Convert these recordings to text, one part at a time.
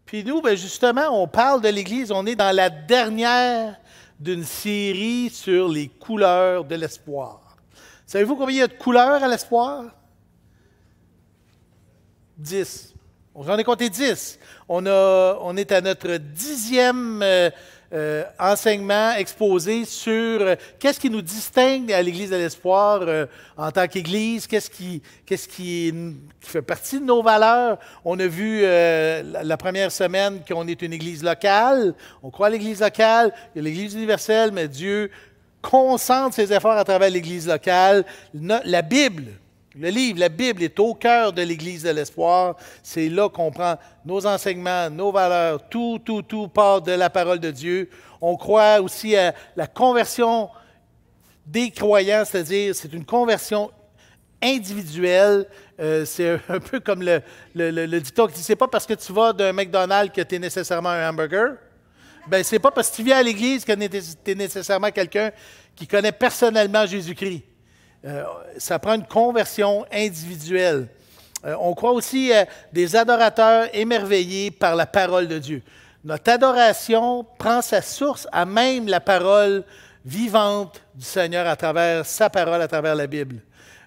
Puis nous, ben justement, on parle de l'Église. On est dans la dernière d'une série sur les couleurs de l'espoir. Savez-vous combien il y a de couleurs à l'espoir? 10. J'en ai compté 10. On est à notre 10e enseignement exposé sur qu'est-ce qui nous distingue à l'Église de l'Espoir en tant qu'Église, qu'est-ce qui fait partie de nos valeurs. On a vu la première semaine qu'on est une Église locale. On croit à l'Église locale, il y a l'Église universelle, mais Dieu concentre ses efforts à travers l'Église locale. La Bible, le livre, la Bible est au cœur de l'Église de l'Espoir. C'est là qu'on prend nos enseignements, nos valeurs, tout part de la parole de Dieu. On croit aussi à la conversion des croyants, c'est-à-dire c'est une conversion individuelle. C'est un peu comme le dicton qui dit, c'est pas parce que tu vas d'un McDonald's que tu es nécessairement un hamburger. Ben, c'est pas parce que tu viens à l'Église que tu es nécessairement quelqu'un qui connaît personnellement Jésus-Christ. Ça prend une conversion individuelle. On croit aussi à des adorateurs émerveillés par la parole de Dieu. Notre adoration prend sa source à même la parole vivante du Seigneur à travers sa parole, à travers la Bible.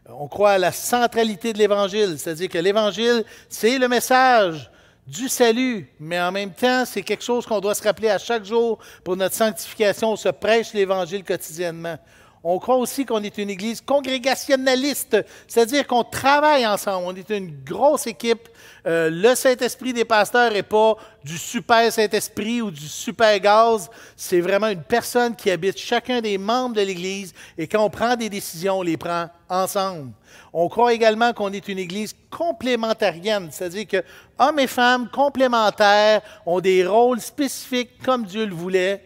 On croit à la centralité de l'Évangile, c'est-à-dire que l'Évangile, c'est le message du salut, mais en même temps, c'est quelque chose qu'on doit se rappeler à chaque jour pour notre sanctification. On se prêche l'Évangile quotidiennement. On croit aussi qu'on est une Église congrégationnaliste, c'est-à-dire qu'on travaille ensemble. On est une grosse équipe. Le Saint-Esprit des pasteurs n'est pas du super Saint-Esprit ou du super gaz. C'est vraiment une personne qui habite chacun des membres de l'Église et quand on prend des décisions, on les prend ensemble. On croit également qu'on est une Église complémentarienne, c'est-à-dire que hommes et femmes complémentaires ont des rôles spécifiques comme Dieu le voulait.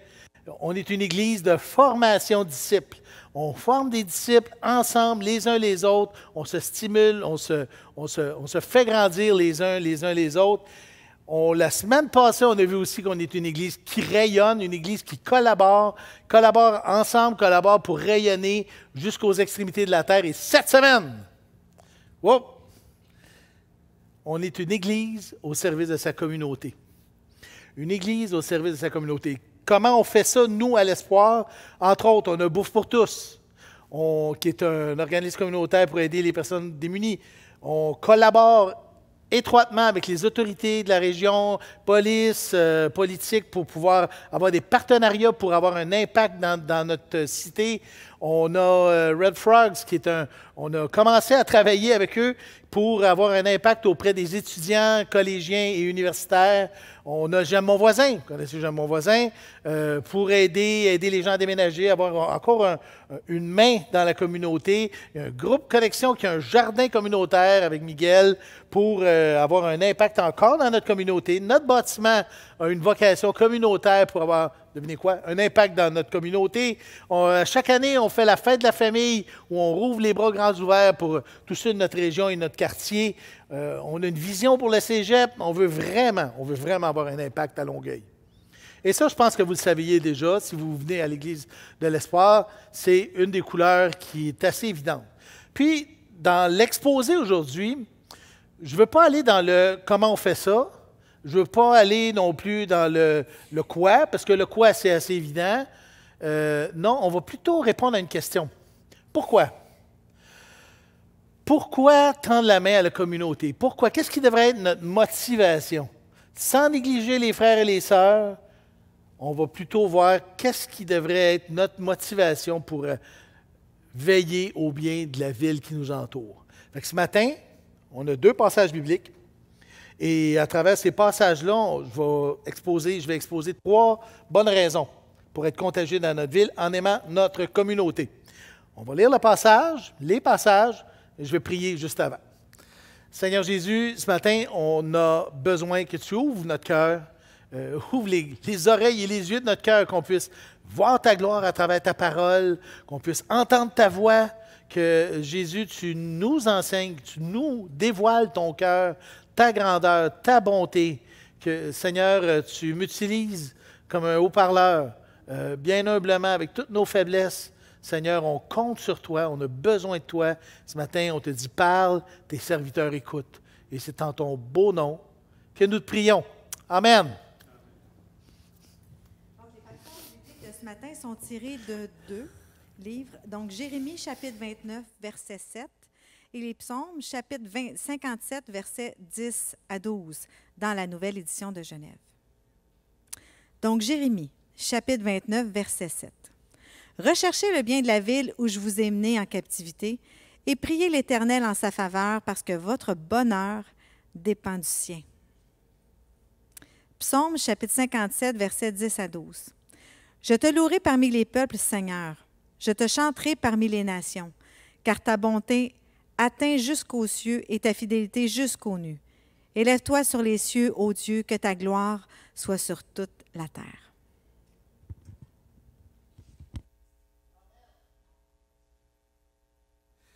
On est une Église de formation disciples. On forme des disciples ensemble, les uns les autres. On se stimule, on se fait grandir les uns les autres. La semaine passée, on a vu aussi qu'on est une Église qui rayonne, une Église qui collabore ensemble, collabore pour rayonner jusqu'aux extrémités de la terre. Et cette semaine, on est une Église au service de sa communauté. Une Église au service de sa communauté. Comment on fait ça, nous, à l'Espoir? Entre autres, on a Bouffe pour tous, qui est un organisme communautaire pour aider les personnes démunies. On collabore étroitement avec les autorités de la région, police, politique, pour pouvoir avoir des partenariats pour avoir un impact dans notre cité. On a Red Frogs, on a commencé à travailler avec eux pour avoir un impact auprès des étudiants, collégiens et universitaires. On a J'aime mon voisin, vous connaissez J'aime mon voisin, pour aider les gens à déménager, avoir encore une main dans la communauté. Il y a un groupe Connexion qui a un jardin communautaire avec Miguel pour avoir un impact encore dans notre communauté. Notre bâtiment a une vocation communautaire pour avoir, devinez quoi, un impact dans notre communauté. Chaque année, on fait la fête de la famille où on rouvre les bras grands ouverts pour tous ceux de notre région et notre quartier. On a une vision pour le cégep. On veut vraiment avoir un impact à Longueuil. Et ça, je pense que vous le saviez déjà. Si vous venez à l'Église de l'Espoir, c'est une des couleurs qui est assez évidente. Puis, dans l'exposé aujourd'hui, je ne veux pas aller dans le « comment on fait ça ». Je ne veux pas aller non plus dans le quoi, parce que le quoi, c'est assez évident. Non, on va plutôt répondre à une question. Pourquoi? Pourquoi tendre la main à la communauté? Pourquoi? Qu'est-ce qui devrait être notre motivation? Sans négliger les frères et les sœurs, on va plutôt voir qu'est-ce qui devrait être notre motivation pour veiller au bien de la ville qui nous entoure. Fait que ce matin, on a 2 passages bibliques. Et à travers ces passages-là, je vais exposer 3 bonnes raisons pour être contagieux dans notre ville en aimant notre communauté. On va lire les passages, et je vais prier juste avant. Seigneur Jésus, ce matin, on a besoin que tu ouvres notre cœur, ouvre les oreilles et les yeux de notre cœur, qu'on puisse voir ta gloire à travers ta parole, qu'on puisse entendre ta voix, que Jésus, tu nous enseignes, tu nous dévoiles ton cœur, ta grandeur, ta bonté, que, Seigneur, tu m'utilises comme un haut-parleur, bien humblement, avec toutes nos faiblesses. Seigneur, on compte sur toi, on a besoin de toi. Ce matin, on te dit, parle, tes serviteurs écoutent. Et c'est en ton beau nom que nous te prions. Amen. Donc, les passages bibliques de ce matin sont tirés de 2 livres. Donc, Jérémie, chapitre 29, verset 7, et les psaumes, chapitre 57, versets 10 à 12, dans la nouvelle édition de Genève. Donc, Jérémie, chapitre 29, verset 7. Recherchez le bien de la ville où je vous ai mené en captivité et priez l'Éternel en sa faveur parce que votre bonheur dépend du sien. Psaume, chapitre 57, versets 10 à 12. Je te louerai parmi les peuples, Seigneur. Je te chanterai parmi les nations, car ta bonté atteint jusqu'aux cieux et ta fidélité jusqu'aux nues. Élève-toi sur les cieux, ô Dieu, que ta gloire soit sur toute la terre.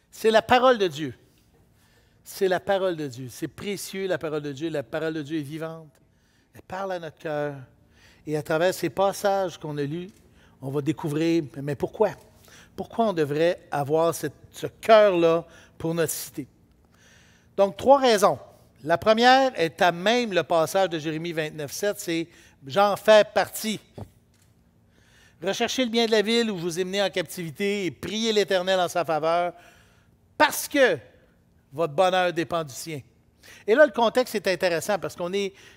C'est la parole de Dieu. C'est la parole de Dieu. C'est précieux, la parole de Dieu. La parole de Dieu est vivante. Elle parle à notre cœur. Et à travers ces passages qu'on a lus, on va découvrir, mais pourquoi? Pourquoi on devrait avoir ce cœur-là pour notre cité? Donc, 3 raisons. La première est à même le passage de Jérémie 29, 7, c'est « J'en fais partie ». Recherchez le bien de la ville où je vous ai mené en captivité et priez l'Éternel en sa faveur, parce que votre bonheur dépend du sien. Et là, le contexte est intéressant parce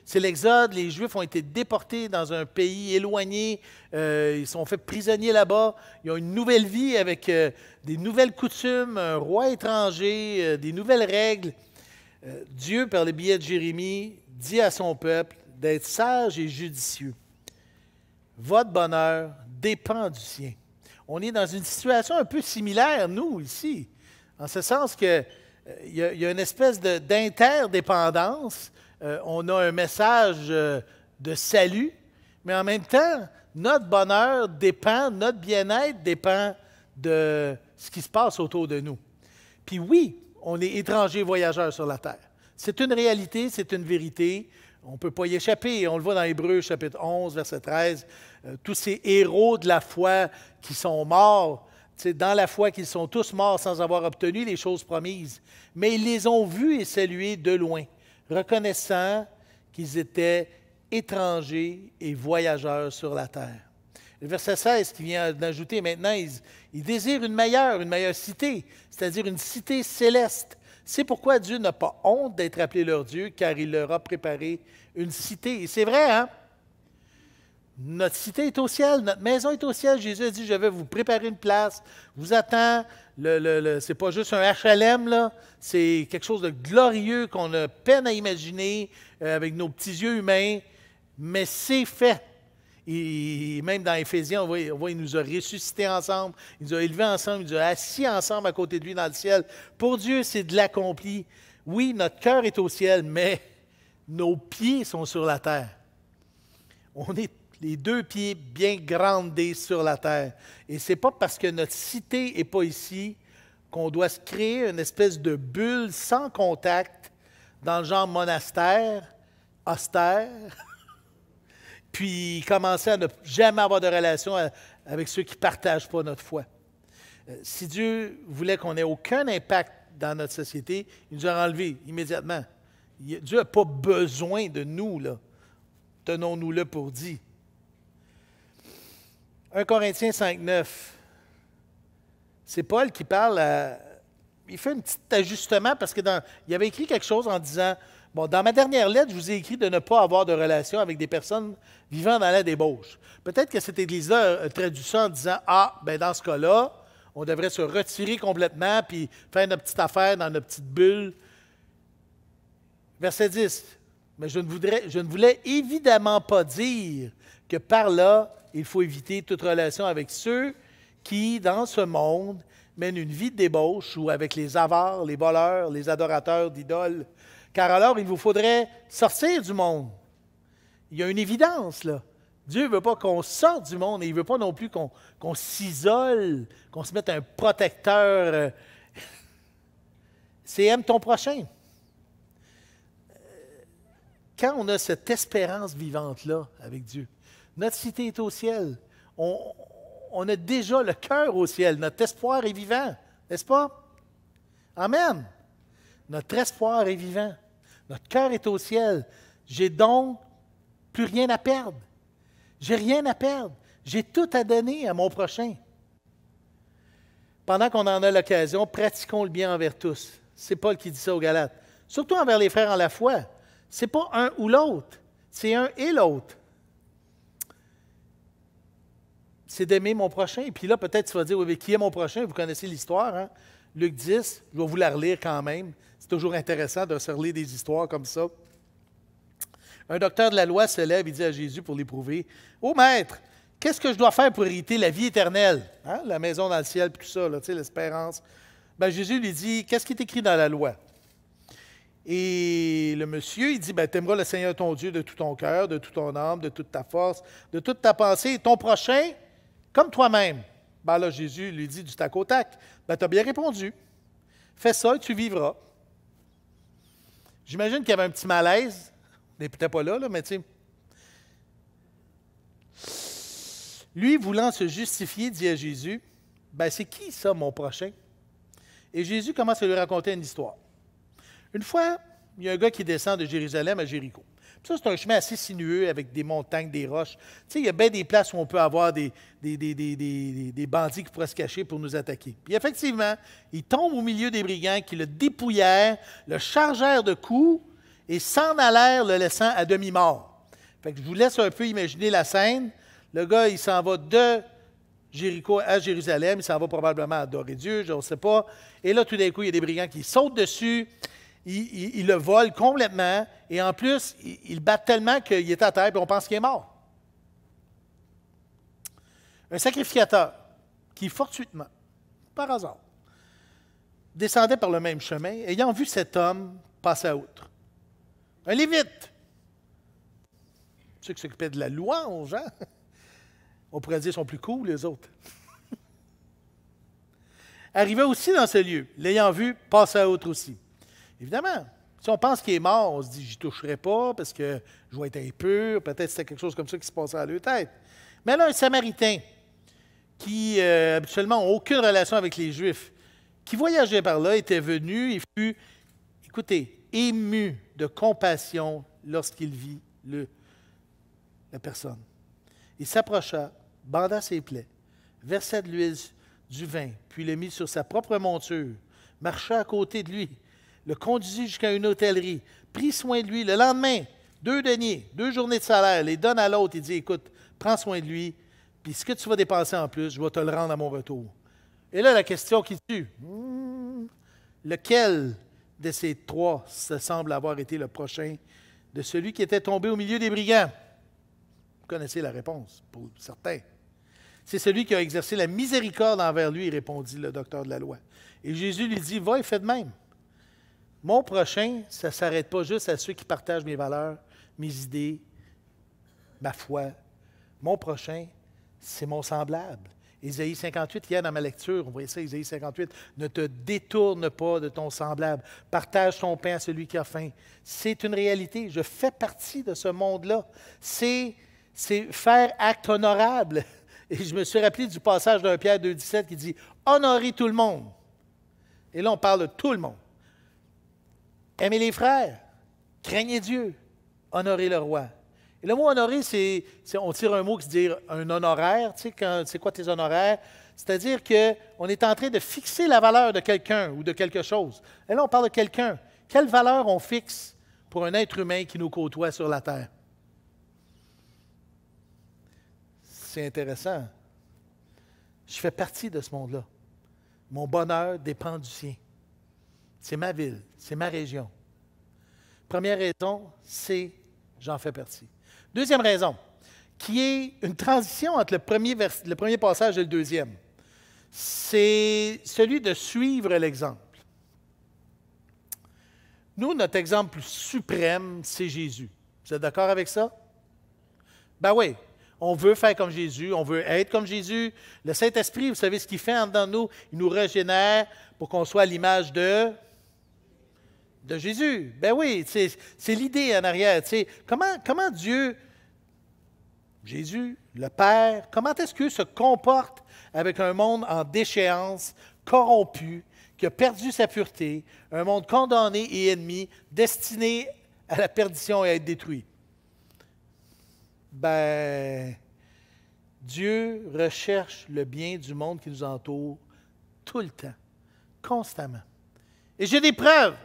c'est l'Exode, les Juifs ont été déportés dans un pays éloigné, ils sont faits prisonniers là-bas, ils ont une nouvelle vie avec des nouvelles coutumes, un roi étranger, des nouvelles règles. Dieu, par le biais de Jérémie, dit à son peuple d'être sage et judicieux. Votre bonheur dépend du sien. On est dans une situation un peu similaire, nous, ici, en ce sens que il y a une espèce d'interdépendance. On a un message de salut, mais en même temps, notre bonheur dépend, notre bien-être dépend de ce qui se passe autour de nous. Puis oui, on est étrangers voyageurs sur la terre. C'est une réalité, c'est une vérité. On ne peut pas y échapper. On le voit dans Hébreux, chapitre 11, verset 13. Tous ces héros de la foi qui sont morts, dans la foi qu'ils sont tous morts sans avoir obtenu les choses promises. Mais ils les ont vus et salués de loin, reconnaissant qu'ils étaient étrangers et voyageurs sur la terre. Le verset 16 qui vient d'ajouter maintenant, ils désirent une meilleure cité, c'est-à-dire une cité céleste. C'est pourquoi Dieu n'a pas honte d'être appelé leur Dieu, car il leur a préparé une cité. Et c'est vrai, hein? Notre cité est au ciel, notre maison est au ciel. Jésus a dit, je vais vous préparer une place, vous attends. C'est pas juste un HLM, là. C'est quelque chose de glorieux qu'on a peine à imaginer avec nos petits yeux humains, mais c'est fait. Et même dans Éphésiens, on voit il nous a ressuscités ensemble, il nous a élevés ensemble, il nous a assis ensemble à côté de lui dans le ciel. Pour Dieu, c'est de l'accompli. Oui, notre cœur est au ciel, mais nos pieds sont sur la terre. On est les 2 pieds bien grandés sur la terre. Et ce n'est pas parce que notre cité n'est pas ici qu'on doit se créer une espèce de bulle sans contact dans le genre monastère, austère, puis commencer à ne jamais avoir de relation avec ceux qui ne partagent pas notre foi. Si Dieu voulait qu'on n'ait aucun impact dans notre société, il nous aurait enlevé immédiatement. Dieu n'a pas besoin de nous, là. Tenons-nous-le pour dit. 1 Corinthiens 5, 9. C'est Paul qui parle il fait un petit ajustement parce qu'il avait écrit quelque chose en disant, bon, dans ma dernière lettre, je vous ai écrit de ne pas avoir de relation avec des personnes vivant dans la débauche. Peut-être que cette Église-là a traduit ça en disant, ben dans ce cas-là, on devrait se retirer complètement puis faire notre petite affaire dans notre petite bulle. Verset 10. Mais je ne voulais évidemment pas dire que par là, il faut éviter toute relation avec ceux qui, dans ce monde, mènent une vie de débauche ou avec les avares, les voleurs, les adorateurs d'idoles. Car alors, il vous faudrait sortir du monde. Il y a une évidence, là. Dieu ne veut pas qu'on sorte du monde et il ne veut pas non plus qu'on s'isole, qu'on se mette un protecteur. C'est aime ton prochain. Quand on a cette espérance vivante-là avec Dieu, notre cité est au ciel. On a déjà le cœur au ciel. Notre espoir est vivant, n'est-ce pas? Amen. Notre espoir est vivant. Notre cœur est au ciel. J'ai donc plus rien à perdre. J'ai rien à perdre. J'ai tout à donner à mon prochain. Pendant qu'on en a l'occasion, pratiquons le bien envers tous. C'est Paul qui dit ça aux Galates. Surtout envers les frères en la foi. Ce n'est pas un ou l'autre, c'est un et l'autre. C'est d'aimer mon prochain. Puis là, peut-être tu vas dire, oui, mais qui est mon prochain? Vous connaissez l'histoire, hein? Luc 10, je vais vous la relire quand même. C'est toujours intéressant de se relire des histoires comme ça. Un docteur de la loi se lève et dit à Jésus pour l'éprouver, « Ô Maître, qu'est-ce que je dois faire pour hériter la vie éternelle? Hein? La maison dans le ciel, puis tout ça, là, l'espérance. » Ben, Jésus lui dit, « Qu'est-ce qui est écrit dans la loi? » Et le monsieur, il dit, ben, « T'aimeras le Seigneur ton Dieu de tout ton cœur, de toute ton âme, de toute ta force, de toute ta pensée, et ton prochain comme toi-même. » Ben là, Jésus lui dit du tac au tac, « Ben, tu as bien répondu. Fais ça et tu vivras. » J'imagine qu'il y avait un petit malaise. Il n'est peut-être pas là, mais tu sais. Lui, voulant se justifier, dit à Jésus, « Ben, c'est qui ça, mon prochain? » Et Jésus commence à lui raconter une histoire. Une fois, il y a un gars qui descend de Jérusalem à Jéricho. Puis ça, c'est un chemin assez sinueux avec des montagnes, des roches. Tu sais, il y a bien des places où on peut avoir des bandits qui pourraient se cacher pour nous attaquer. Puis effectivement, il tombe au milieu des brigands qui le dépouillèrent, le chargèrent de coups et s'en allèrent, le laissant à demi-mort. Fait que je vous laisse un peu imaginer la scène. Le gars, il s'en va de Jéricho à Jérusalem, il s'en va probablement adorer Dieu, je ne sais pas. Et là, tout d'un coup, il y a des brigands qui sautent dessus, ils le volent complètement, et en plus, ils le battent tellement qu'il est à terre, et on pense qu'il est mort. Un sacrificateur qui, fortuitement, par hasard, descendait par le même chemin, ayant vu cet homme passer à outre. Un lévite, ceux qui s'occupaient de la louange, hein? On pourrait dire qu'ils sont plus cool, les autres. Arrivait aussi dans ce lieu, l'ayant vu, passer à outre aussi. Évidemment, si on pense qu'il est mort, on se dit, j'y toucherai pas parce que je vais être impur, peut-être c'était quelque chose comme ça qui se passait à leur tête. Mais là, un Samaritain qui, habituellement, n'a aucune relation avec les Juifs, qui voyageait par là, était venu et fut, écoutez, ému de compassion lorsqu'il vit la personne. Il s'approcha, banda ses plaies, versa de l'huile, du vin, puis le mit sur sa propre monture, marcha à côté de lui, le conduisit jusqu'à une hôtellerie, prit soin de lui. Le lendemain, 2 deniers, 2 journées de salaire, les donne à l'autre et dit, écoute, prends soin de lui, puis ce que tu vas dépenser en plus, je vais te le rendre à mon retour. Et là, la question qui tue, lequel de ces 3 se semble avoir été le prochain de celui qui était tombé au milieu des brigands? Vous connaissez la réponse, pour certains. C'est celui qui a exercé la miséricorde envers lui, répondit le docteur de la loi. Et Jésus lui dit, va et fais de même. Mon prochain, ça ne s'arrête pas juste à ceux qui partagent mes valeurs, mes idées, ma foi. Mon prochain, c'est mon semblable. Ésaïe 58, hier dans ma lecture, on voyait ça, Ésaïe 58, ne te détourne pas de ton semblable. Partage ton pain à celui qui a faim. C'est une réalité. Je fais partie de ce monde-là. C'est faire acte honorable. Et je me suis rappelé du passage d'un Pierre 2,17 qui dit « Honorez tout le monde ». Et là, on parle de tout le monde. Aimez les frères, craignez Dieu, honorez le roi. Et le mot honorer, on tire un mot qui se dit un honoraire. Tu sais, c'est quoi tes honoraires? C'est-à-dire qu'on est en train de fixer la valeur de quelqu'un ou de quelque chose. Et là, on parle de quelqu'un. Quelle valeur on fixe pour un être humain qui nous côtoie sur la terre? C'est intéressant. Je fais partie de ce monde-là. Mon bonheur dépend du sien. C'est ma ville, c'est ma région. Première raison, c'est j'en fais partie. Deuxième raison, qui est une transition entre le premier passage et le deuxième, c'est celui de suivre l'exemple. Nous, notre exemple suprême, c'est Jésus. Vous êtes d'accord avec ça? Ben oui. On veut faire comme Jésus, on veut être comme Jésus. Le Saint-Esprit, vous savez ce qu'il fait en dedans de nous? Il nous régénère pour qu'on soit à l'image de Jésus. Ben oui, c'est l'idée en arrière. Comment Dieu, Jésus, le Père, comment est-ce qu'il se comporte avec un monde en déchéance, corrompu, qui a perdu sa pureté, un monde condamné et ennemi, destiné à la perdition et à être détruit? ben, Dieu recherche le bien du monde qui nous entoure tout le temps, constamment. Et j'ai des preuves.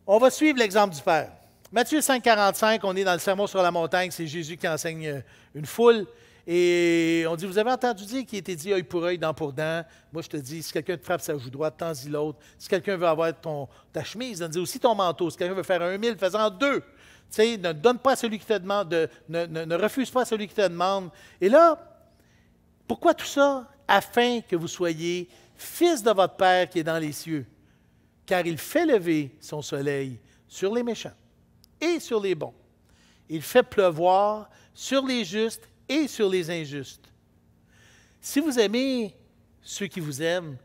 On va suivre l'exemple du Père. Matthieu 5, 45, on est dans le Sermon sur la montagne, c'est Jésus qui enseigne une foule. Et on dit, vous avez entendu dire qu'il était dit œil pour œil, dent pour dent. Moi, je te dis, si quelqu'un te frappe sa joue droite, tends-y l'autre. Si quelqu'un veut avoir ta chemise, on dit aussi ton manteau. Si quelqu'un veut faire 1 000, fais-en 2. Tu sais, ne donne pas à celui qui te demande, ne refuse pas à celui qui te demande. Et là, pourquoi tout ça? Afin que vous soyez fils de votre Père qui est dans les cieux. Car il fait lever son soleil sur les méchants et sur les bons. Il fait pleuvoir sur les justes et sur les injustes. Si vous aimez ceux qui vous aiment,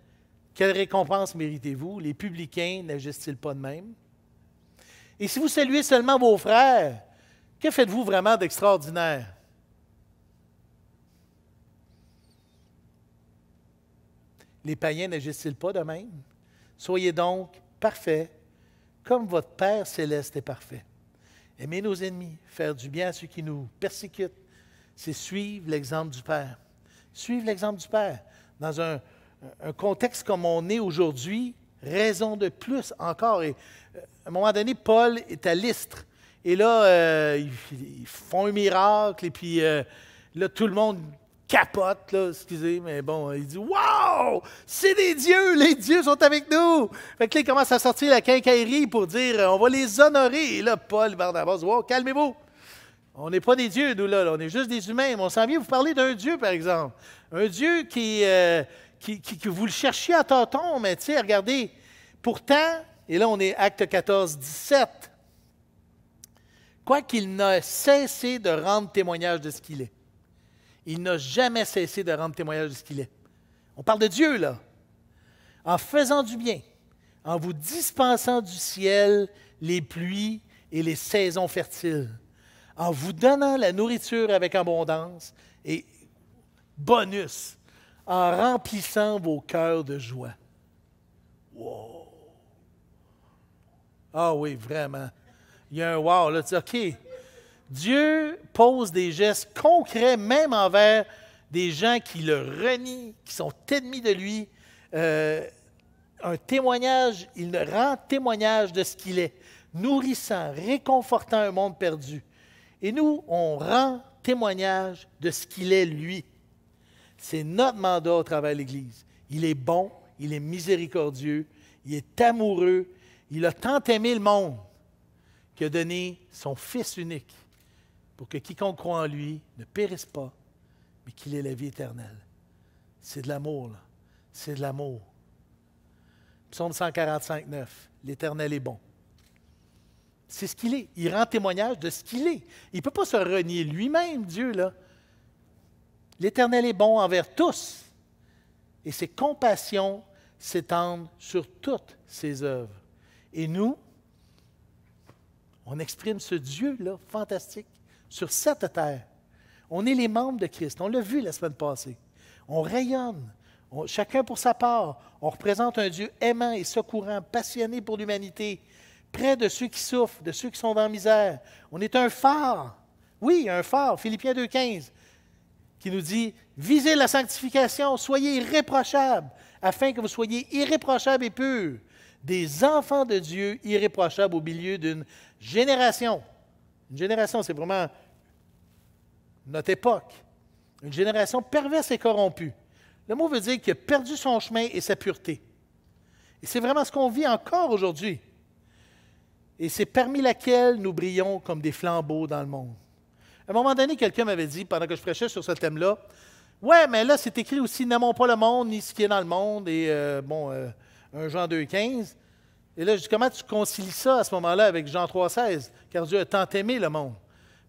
quelle récompense méritez-vous? Les publicains n'agissent-ils pas de même? Et si vous saluez seulement vos frères, que faites-vous vraiment d'extraordinaire? Les païens n'agissent-ils pas de même? Soyez donc parfaits, comme votre Père céleste est parfait. Aimer nos ennemis, faire du bien à ceux qui nous persécutent, c'est suivre l'exemple du Père. Suivre l'exemple du Père. Dans un contexte comme on est aujourd'hui, raison de plus encore. Et, à un moment donné, Paul est à Lystre. Et là, ils font un miracle. Et puis là, tout le monde capote, là, excusez, mais bon, il dit « Wow! C'est des dieux! Les dieux sont avec nous! » Fait que là, il commence à sortir la quincaillerie pour dire « On va les honorer! » Et là, Paul et Barnabas disent « Wow, calmez-vous! On n'est pas des dieux, nous, là. On est juste des humains. Mais on s'en vient vous parler d'un Dieu, par exemple. Un Dieu que vous le cherchiez à tâtons, mais tu sais, regardez, pourtant, et là, on est Acte 14, 17, quoiqu'il n'a cessé de rendre témoignage de ce qu'il est. Il n'a jamais cessé de rendre témoignage de ce qu'il est. On parle de Dieu, là. En faisant du bien, en vous dispensant du ciel les pluies et les saisons fertiles, en vous donnant la nourriture avec abondance et, bonus, en remplissant vos cœurs de joie. Wow! Ah oui, vraiment. Il y a un wow, là, tu dis, OK. Dieu pose des gestes concrets, même envers des gens qui le renient, qui sont ennemis de lui. Un témoignage, il rend témoignage de ce qu'il est, nourrissant, réconfortant un monde perdu. Et nous, on rend témoignage de ce qu'il est, lui. C'est notre mandat au travers de l'Église. Il est bon, il est miséricordieux, il est amoureux, il a tant aimé le monde qu'il a donné son Fils unique pour que quiconque croit en lui ne périsse pas, mais qu'il ait la vie éternelle. C'est de l'amour, là. C'est de l'amour. Psaume 145, 9. L'Éternel est bon. C'est ce qu'il est. Il rend témoignage de ce qu'il est. Il ne peut pas se renier lui-même, Dieu, là. L'Éternel est bon envers tous, et ses compassions s'étendent sur toutes ses œuvres. Et nous, on exprime ce Dieu-là, fantastique, sur cette terre. On est les membres de Christ. On l'a vu la semaine passée. On rayonne, chacun pour sa part. On représente un Dieu aimant et secourant, passionné pour l'humanité, près de ceux qui souffrent, de ceux qui sont dans la misère. On est un phare. Oui, un phare. Philippiens 2,15, qui nous dit « Visez la sanctification, soyez irréprochables, afin que vous soyez irréprochables et purs, des enfants de Dieu irréprochables au milieu d'une génération. » Une génération, c'est vraiment notre époque. Une génération perverse et corrompue. Le mot veut dire qu'il a perdu son chemin et sa pureté. Et c'est vraiment ce qu'on vit encore aujourd'hui. Et c'est parmi laquelle nous brillons comme des flambeaux dans le monde. À un moment donné, quelqu'un m'avait dit, pendant que je prêchais sur ce thème-là, « Ouais, mais là, c'est écrit aussi, n'aimons pas le monde, ni ce qui est dans le monde. » Et 1 Jean 2,15. Et là, je dis, comment tu concilies ça à ce moment-là avec Jean 3,16? Car Dieu a tant aimé le monde.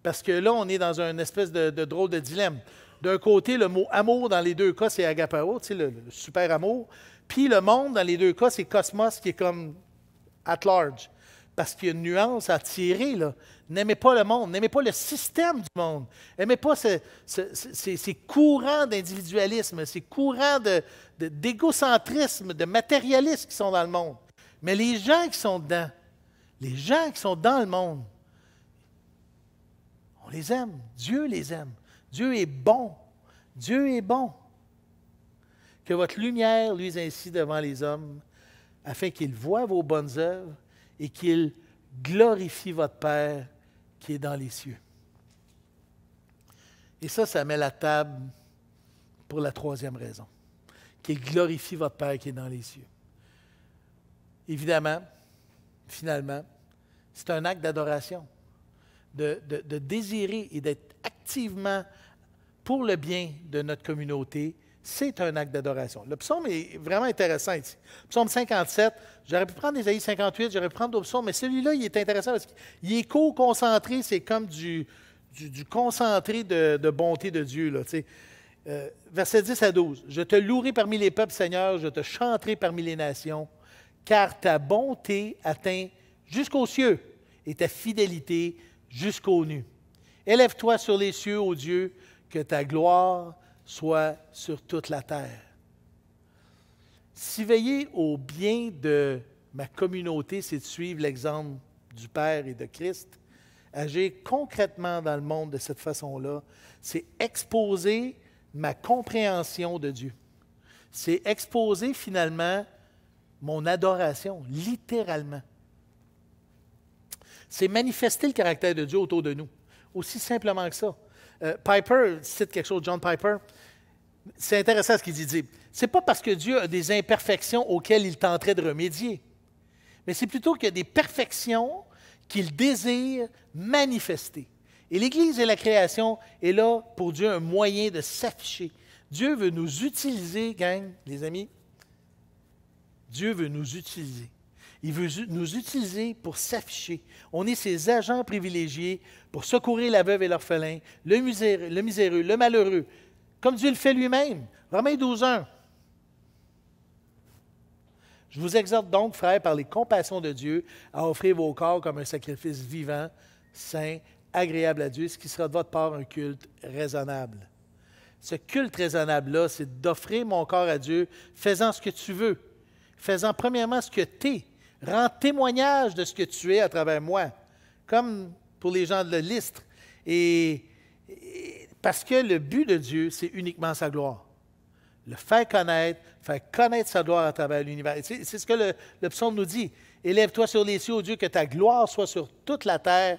Parce que là, on est dans une espèce de drôle de dilemme. D'un côté, le mot amour, dans les deux cas, c'est agapao, tu sais, le super amour. Puis le monde, dans les deux cas, c'est cosmos, qui est comme at large. Parce qu'il y a une nuance à tirer, là. N'aimez pas le monde, n'aimez pas le système du monde. N'aimez pas ces courants d'individualisme, ces courants d'égocentrisme, de matérialisme qui sont dans le monde. Mais les gens qui sont dedans, les gens qui sont dans le monde, les aime. Dieu les aime. Dieu est bon. Dieu est bon. Que votre lumière luise ainsi devant les hommes, afin qu'ils voient vos bonnes œuvres et qu'ils glorifient votre Père qui est dans les cieux. Et ça met la table pour la troisième raison. Qu'il glorifie votre Père qui est dans les cieux. Évidemment, finalement, c'est un acte d'adoration. De désirer et d'être activement pour le bien de notre communauté, c'est un acte d'adoration. Le psaume est vraiment intéressant ici. Psaume 57, j'aurais pu prendre Ésaïe 58, j'aurais pu prendre d'autres psaumes, mais celui-là, il est intéressant parce qu'il est co-concentré, c'est comme du concentré de bonté de Dieu. Là, versets 10 à 12. « Je te louerai parmi les peuples, Seigneur, je te chanterai parmi les nations, car ta bonté atteint jusqu'aux cieux et ta fidélité jusqu'aux nues. Élève-toi sur les cieux, ô Dieu, que ta gloire soit sur toute la terre. » Si veiller au bien de ma communauté, c'est de suivre l'exemple du Père et de Christ, agir concrètement dans le monde de cette façon-là, c'est exposer ma compréhension de Dieu. C'est exposer finalement mon adoration, littéralement. C'est manifester le caractère de Dieu autour de nous. Aussi simplement que ça. Piper cite quelque chose, John Piper. C'est intéressant ce qu'il dit. C'est pas parce que Dieu a des imperfections auxquelles il tenterait de remédier, mais c'est plutôt qu'il y a des perfections qu'il désire manifester. Et l'Église et la création est là pour Dieu un moyen de s'afficher. Dieu veut nous utiliser, gang, les amis. Dieu veut nous utiliser. Il veut nous utiliser pour s'afficher. On est ses agents privilégiés pour secourir la veuve et l'orphelin, le miséreux, le malheureux, comme Dieu le fait lui-même. Romains 12:1. Je vous exhorte donc, frères, par les compassions de Dieu, à offrir vos corps comme un sacrifice vivant, saint, agréable à Dieu, ce qui sera de votre part un culte raisonnable. Ce culte raisonnable-là, c'est d'offrir mon corps à Dieu, faisant ce que tu veux, faisant premièrement ce que tu es, rends témoignage de ce que tu es à travers moi, comme pour les gens de l'Istre. Et parce que le but de Dieu, c'est uniquement sa gloire. Le faire connaître sa gloire à travers l'univers. C'est ce que le psaume nous dit. Élève-toi sur les cieux, ô Dieu, que ta gloire soit sur toute la terre.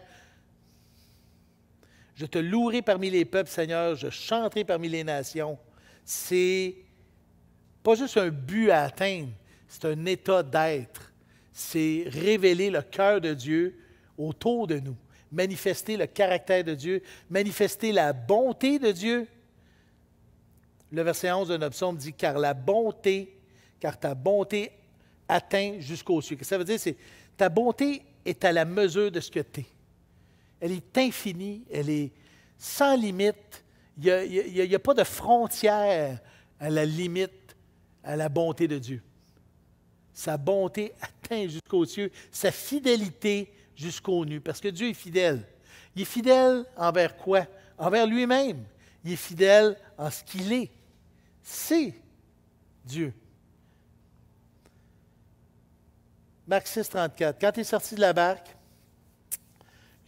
Je te louerai parmi les peuples, Seigneur, je chanterai parmi les nations. C'est pas juste un but à atteindre, c'est un état d'être. C'est révéler le cœur de Dieu autour de nous, manifester le caractère de Dieu, manifester la bonté de Dieu. Le verset 11 de notre psaume dit « Car ta bonté atteint jusqu'aux cieux ». Ça veut dire, c'est ta bonté est à la mesure de ce que tu es. Elle est infinie, elle est sans limite. Il n'y a pas de frontière à la limite, à la bonté de Dieu. Sa bonté atteint jusqu'aux cieux, sa fidélité jusqu'aux nues, parce que Dieu est fidèle. Il est fidèle envers quoi? Envers lui-même. Il est fidèle en ce qu'il est. C'est Dieu. Marc 6, 34. Quand il est sorti de la barque,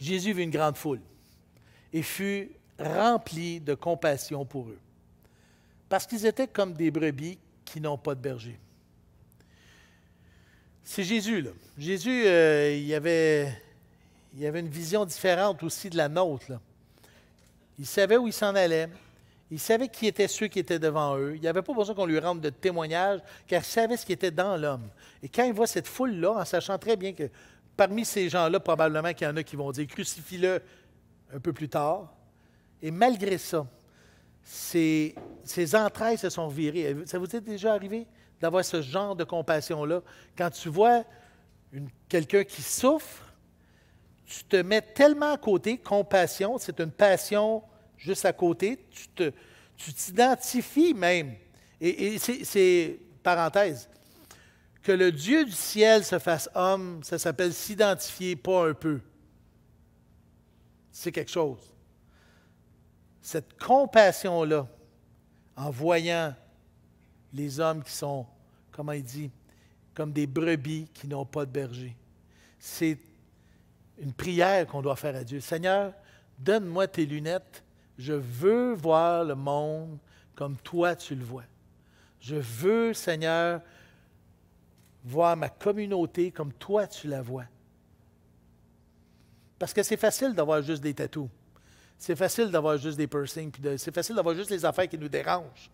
Jésus vit une grande foule et fut rempli de compassion pour eux, parce qu'ils étaient comme des brebis qui n'ont pas de berger. C'est Jésus, là. Jésus, il avait une vision différente aussi de la nôtre, là. Il savait où il s'en allait. Il savait qui étaient ceux qui étaient devant eux. Il n'y avait pas besoin qu'on lui rende de témoignage, car il savait ce qui était dans l'homme. Et quand il voit cette foule-là, en sachant très bien que parmi ces gens-là, probablement qu'il y en a qui vont dire « Crucifie-le » un peu plus tard. Et malgré ça, ses entrailles se sont virées. Ça vous est déjà arrivé d'avoir ce genre de compassion-là? Quand tu vois quelqu'un qui souffre, tu te mets tellement à côté, compassion, c'est une passion juste à côté, tu t'identifies même. Et c'est, parenthèse, que le Dieu du ciel se fasse homme, ça s'appelle s'identifier, pas un peu. C'est quelque chose. Cette compassion-là, en voyant les hommes qui sont, comment il dit, comme des brebis qui n'ont pas de berger, c'est une prière qu'on doit faire à Dieu. Seigneur, donne-moi tes lunettes. Je veux voir le monde comme toi tu le vois. Je veux, Seigneur, voir ma communauté comme toi tu la vois. Parce que c'est facile d'avoir juste des tatous. C'est facile d'avoir juste des piercings. C'est facile d'avoir juste les affaires qui nous dérangent.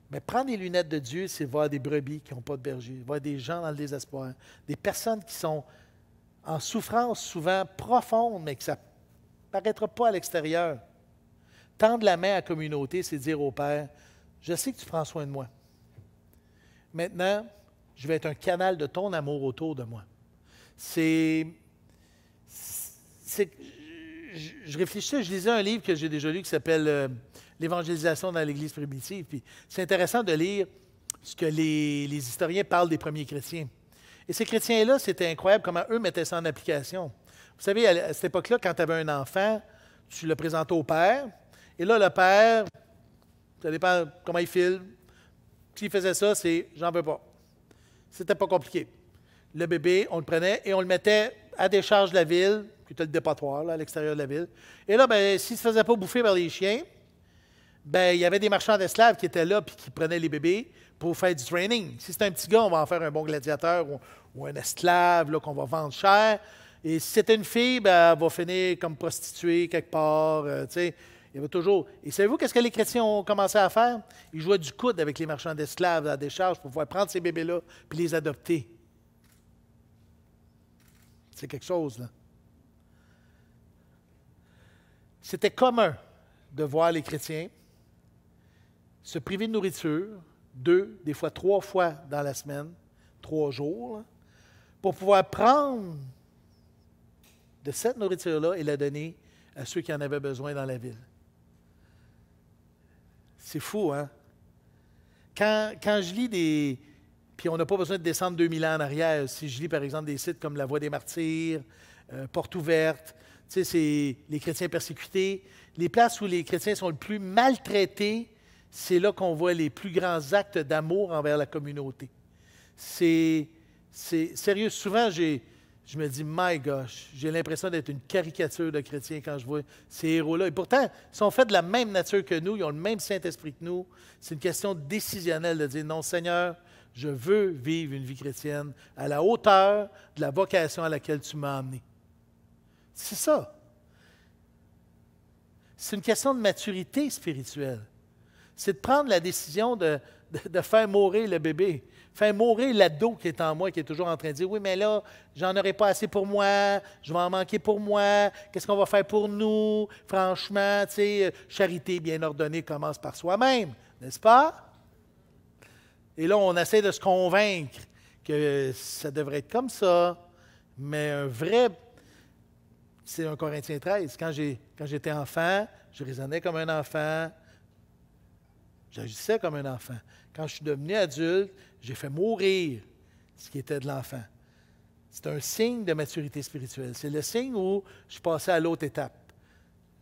Mais prendre les lunettes de Dieu, c'est voir des brebis qui n'ont pas de berger, voir des gens dans le désespoir, des personnes qui sont en souffrance souvent profonde, mais que ça ne paraîtra pas à l'extérieur. Tendre la main à la communauté, c'est dire au Père, je sais que tu prends soin de moi. Maintenant, je vais être un canal de ton amour autour de moi. Je réfléchissais, je lisais un livre que j'ai déjà lu qui s'appelle L'évangélisation dans l'Église primitive. Puis c'est intéressant de lire ce que les historiens parlent des premiers chrétiens. Et ces chrétiens-là, c'était incroyable comment eux mettaient ça en application. Vous savez, à cette époque-là, quand tu avais un enfant, tu le présentais au père. Et là, le père, ça dépend comment il file. S'il faisait ça, c'est « j'en veux pas ». C'était pas compliqué. Le bébé, on le prenait et on le mettait à décharge de la ville, qui était le dépotoir là, à l'extérieur de la ville. Et là, ben, s'il ne se faisait pas bouffer par les chiens, ben, il y avait des marchands d'esclaves qui étaient là et qui prenaient les bébés pour faire du training. Si c'est un petit gars, on va en faire un bon gladiateur ou un esclave là, qu'on va vendre cher. Et si c'était une fille, ben, elle va finir comme prostituée quelque part. Il y avait toujours. Et savez-vous qu'est-ce que les chrétiens ont commencé à faire? Ils jouaient du coude avec les marchands d'esclaves à la décharge pour pouvoir prendre ces bébés-là et les adopter. C'est quelque chose, là. C'était commun de voir les chrétiens se priver de nourriture 2, des fois 3 fois dans la semaine, 3 jours, là, pour pouvoir prendre de cette nourriture-là et la donner à ceux qui en avaient besoin dans la ville. C'est fou, hein? Quand je lis des... Puis on n'a pas besoin de descendre 2000 ans en arrière. Si je lis, par exemple, des sites comme La Voix des Martyrs, Porte ouverte, tu sais, c'est les chrétiens persécutés. Les places où les chrétiens sont le plus maltraités, c'est là qu'on voit les plus grands actes d'amour envers la communauté. C'est sérieux. Souvent, je me dis, my gosh, j'ai l'impression d'être une caricature de chrétien quand je vois ces héros-là. Et pourtant, ils sont faits de la même nature que nous, ils ont le même Saint-Esprit que nous. C'est une question décisionnelle de dire, non, Seigneur, je veux vivre une vie chrétienne à la hauteur de la vocation à laquelle tu m'as amené. C'est ça. C'est une question de maturité spirituelle. C'est de prendre la décision de faire mourir le bébé, faire mourir l'ado qui est en moi, qui est toujours en train de dire, oui, mais là, j'en aurai pas assez pour moi, je vais en manquer pour moi, qu'est-ce qu'on va faire pour nous? Franchement, tu sais, charité bien ordonnée commence par soi-même, n'est-ce pas? Et là, on essaie de se convaincre que ça devrait être comme ça, mais un vrai... C'est 1 Corinthiens 13. Quand j'étais enfant, je raisonnais comme un enfant, j'agissais comme un enfant. Quand je suis devenu adulte, j'ai fait mourir ce qui était de l'enfant. C'est un signe de maturité spirituelle. C'est le signe où je passais à l'autre étape.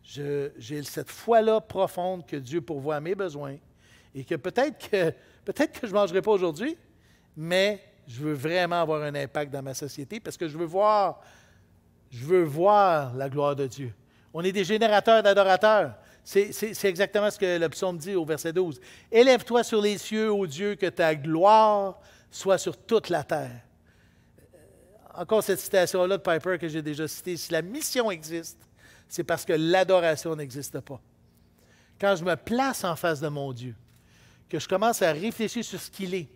J'ai cette foi-là profonde que Dieu pourvoit à mes besoins et que peut-être que je ne mangerai pas aujourd'hui, mais je veux vraiment avoir un impact dans ma société parce que je veux voir la gloire de Dieu. On est des générateurs d'adorateurs. C'est exactement ce que le psaume dit au verset 12. « Élève-toi sur les cieux, ô Dieu, que ta gloire soit sur toute la terre. » Encore cette citation-là de Piper que j'ai déjà citée. Si la mission existe, c'est parce que l'adoration n'existe pas. Quand je me place en face de mon Dieu, que je commence à réfléchir sur ce qu'il est,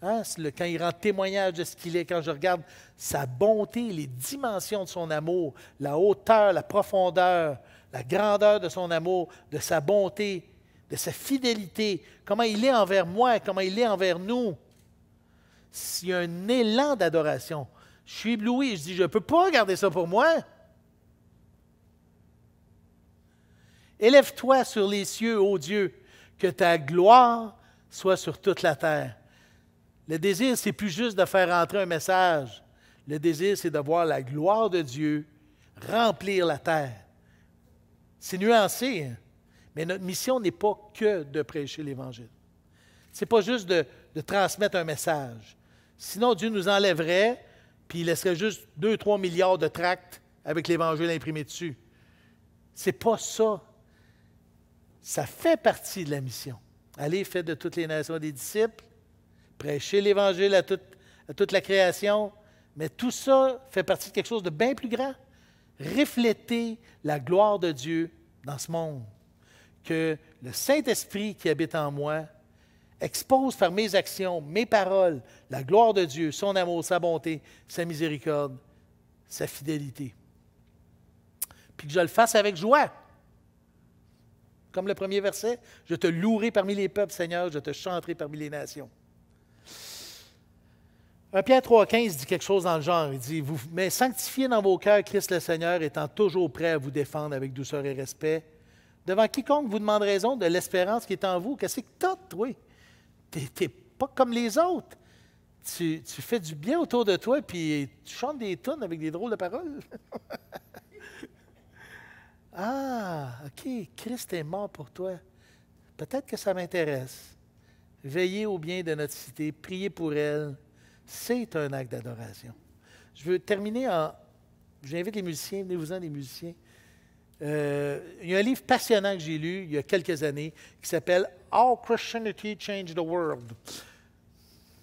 hein, quand il rend témoignage de ce qu'il est, quand je regarde sa bonté, les dimensions de son amour, la hauteur, la profondeur, la grandeur de son amour, de sa bonté, de sa fidélité, comment il est envers moi, comment il est envers nous. S'il y a un élan d'adoration, je suis ébloui, je dis, je ne peux pas garder ça pour moi. Élève-toi sur les cieux, ô Dieu, que ta gloire soit sur toute la terre. Le désir, c'est plus juste de faire entrer un message. Le désir, c'est de voir la gloire de Dieu remplir la terre. C'est nuancé, hein? Mais notre mission n'est pas que de prêcher l'Évangile. Ce n'est pas juste de transmettre un message. Sinon, Dieu nous enlèverait, puis il laisserait juste 2-3 milliards de tracts avec l'Évangile imprimé dessus. C'est pas ça. Ça fait partie de la mission. Allez, faites de toutes les nations des disciples, prêchez l'Évangile à toute la création, mais tout ça fait partie de quelque chose de bien plus grand. Refléter la gloire de Dieu dans ce monde. Que le Saint-Esprit qui habite en moi expose par mes actions, mes paroles, la gloire de Dieu, son amour, sa bonté, sa miséricorde, sa fidélité. Puis que je le fasse avec joie. Comme le premier verset, « Je te louerai parmi les peuples, Seigneur, je te chanterai parmi les nations. » 1 Pierre 3,15 dit quelque chose dans le genre. Il dit, « Mais sanctifiez dans vos cœurs Christ le Seigneur, étant toujours prêt à vous défendre avec douceur et respect, devant quiconque vous demande raison de l'espérance qui est en vous. » Qu'est-ce que t'as, toi? T'es pas comme les autres. Tu fais du bien autour de toi, puis tu chantes des tunes avec des drôles de paroles. Ah, OK, Christ est mort pour toi. Peut-être que ça m'intéresse. Veillez au bien de notre cité, priez pour elle. C'est un acte d'adoration. Je veux terminer en... J'invite les musiciens, venez-vous-en les musiciens. Il y a un livre passionnant que j'ai lu il y a quelques années qui s'appelle « How Christianity Changed the World ».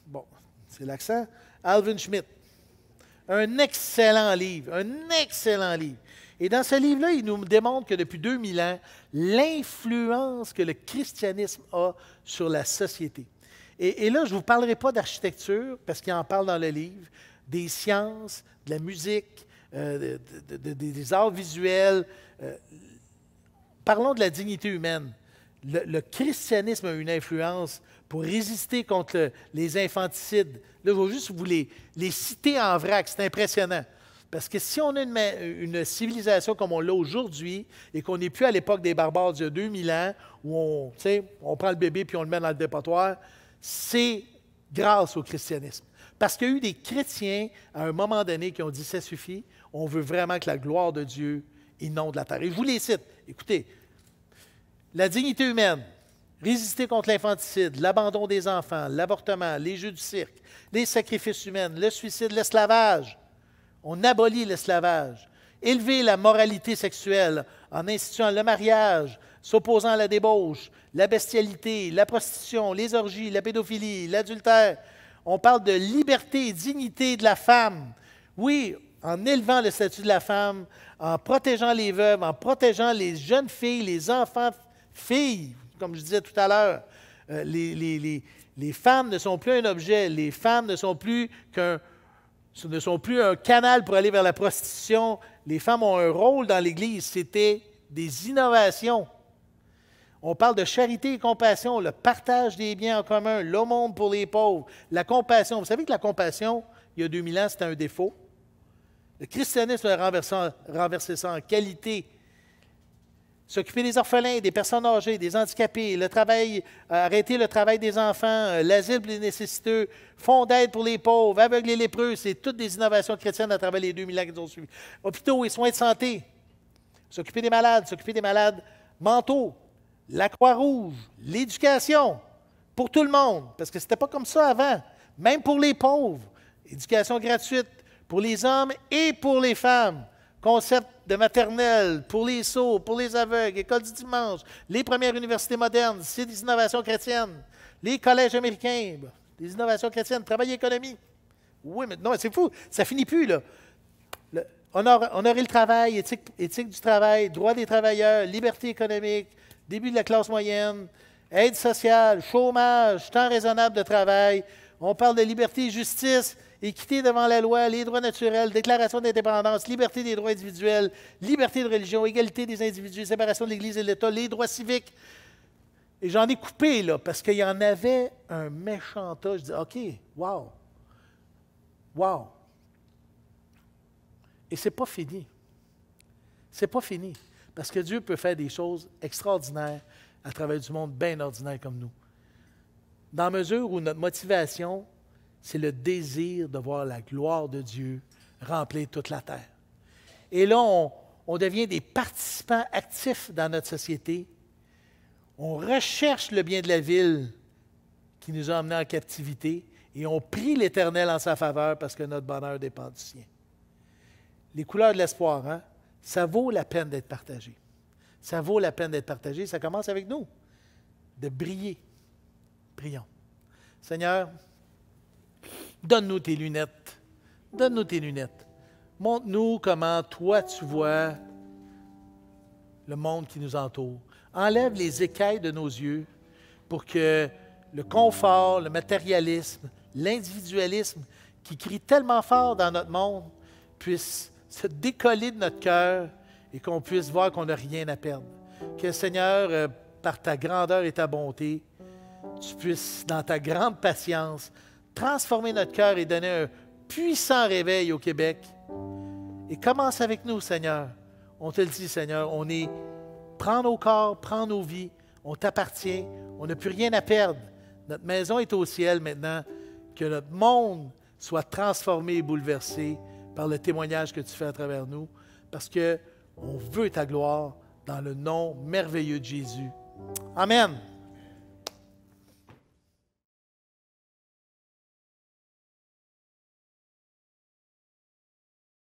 Bon, c'est l'accent. Alvin Schmidt. Un excellent livre, un excellent livre. Et dans ce livre-là, il nous démontre que depuis 2000 ans, l'influence que le christianisme a sur la société. Et là, je ne vous parlerai pas d'architecture, parce qu'il en parle dans le livre, des sciences, de la musique, des arts visuels. Parlons de la dignité humaine. Le christianisme a une influence pour résister contre les infanticides. Là, je vais juste vous les citer en vrac, c'est impressionnant. Parce que si on a une civilisation comme on l'a aujourd'hui et qu'on n'est plus à l'époque des barbares d'il y a 2000 ans, où on prend le bébé puis on le met dans le dépotoir, c'est grâce au christianisme. Parce qu'il y a eu des chrétiens, à un moment donné, qui ont dit « ça suffit, on veut vraiment que la gloire de Dieu inonde la terre ». Et je vous les cite. Écoutez, la dignité humaine, résister contre l'infanticide, l'abandon des enfants, l'avortement, les jeux du cirque, les sacrifices humains, le suicide, l'esclavage. On abolit l'esclavage. Élever la moralité sexuelle en instituant le mariage, s'opposant à la débauche, la bestialité, la prostitution, les orgies, la pédophilie, l'adultère. On parle de liberté et dignité de la femme. Oui, en élevant le statut de la femme, en protégeant les veuves, en protégeant les jeunes filles, les enfants filles, comme je disais tout à l'heure. Les femmes ne sont plus un objet, les femmes ne sont plus un canal pour aller vers la prostitution. Les femmes ont un rôle dans l'Église. C'était des innovations. On parle de charité et compassion, le partage des biens en commun, l'aumône pour les pauvres, la compassion. Vous savez que la compassion, il y a 2000 ans, c'était un défaut. Le christianisme a renversé ça en qualité. S'occuper des orphelins, des personnes âgées, des handicapés, arrêter le travail des enfants, l'asile pour les nécessiteux, fonds d'aide pour les pauvres, aveugles et lépreux, c'est toutes des innovations chrétiennes à travers les 2000 ans qui ont suivi. Hôpitaux et soins de santé, s'occuper des malades mentaux, la Croix-Rouge, l'éducation, pour tout le monde, parce que ce n'était pas comme ça avant, même pour les pauvres. Éducation gratuite pour les hommes et pour les femmes. Concept de maternelle pour les sourds, pour les aveugles, école du dimanche, les premières universités modernes, c'est des innovations chrétiennes. Les collèges américains, des innovations chrétiennes, travail et économie. Oui, mais non, c'est fou, ça finit plus, là. Honorer le travail, éthique du travail, droit des travailleurs, liberté économique, début de la classe moyenne, aide sociale, chômage, temps raisonnable de travail. On parle de liberté et justice, équité devant la loi, les droits naturels, déclaration d'indépendance, liberté des droits individuels, liberté de religion, égalité des individus, séparation de l'Église et de l'État, les droits civiques. Et j'en ai coupé, là, parce qu'il y en avait un méchant tas. Je dis, OK, wow. Wow. Et c'est pas fini. C'est pas fini. Parce que Dieu peut faire des choses extraordinaires à travers du monde bien ordinaire comme nous. Dans la mesure où notre motivation, c'est le désir de voir la gloire de Dieu remplir toute la terre. Et là, on devient des participants actifs dans notre société. On recherche le bien de la ville qui nous a emmenés en captivité et on prie l'Éternel en sa faveur parce que notre bonheur dépend du sien. Les couleurs de l'espoir, hein? Ça vaut la peine d'être partagé. Ça vaut la peine d'être partagé. Ça commence avec nous, de briller. Prions. Seigneur, donne-nous tes lunettes. Donne-nous tes lunettes. Montre-nous comment toi tu vois le monde qui nous entoure. Enlève les écailles de nos yeux pour que le confort, le matérialisme, l'individualisme qui crie tellement fort dans notre monde puisse se décoller de notre cœur et qu'on puisse voir qu'on n'a rien à perdre. Que Seigneur, par ta grandeur et ta bonté, tu puisses, dans ta grande patience, transformer notre cœur et donner un puissant réveil au Québec. Et commence avec nous, Seigneur. On te le dit, Seigneur, prends nos corps, prends nos vies, on t'appartient, on n'a plus rien à perdre. Notre maison est au ciel maintenant. Que notre monde soit transformé et bouleversé par le témoignage que tu fais à travers nous, parce qu'on veut ta gloire dans le nom merveilleux de Jésus. Amen.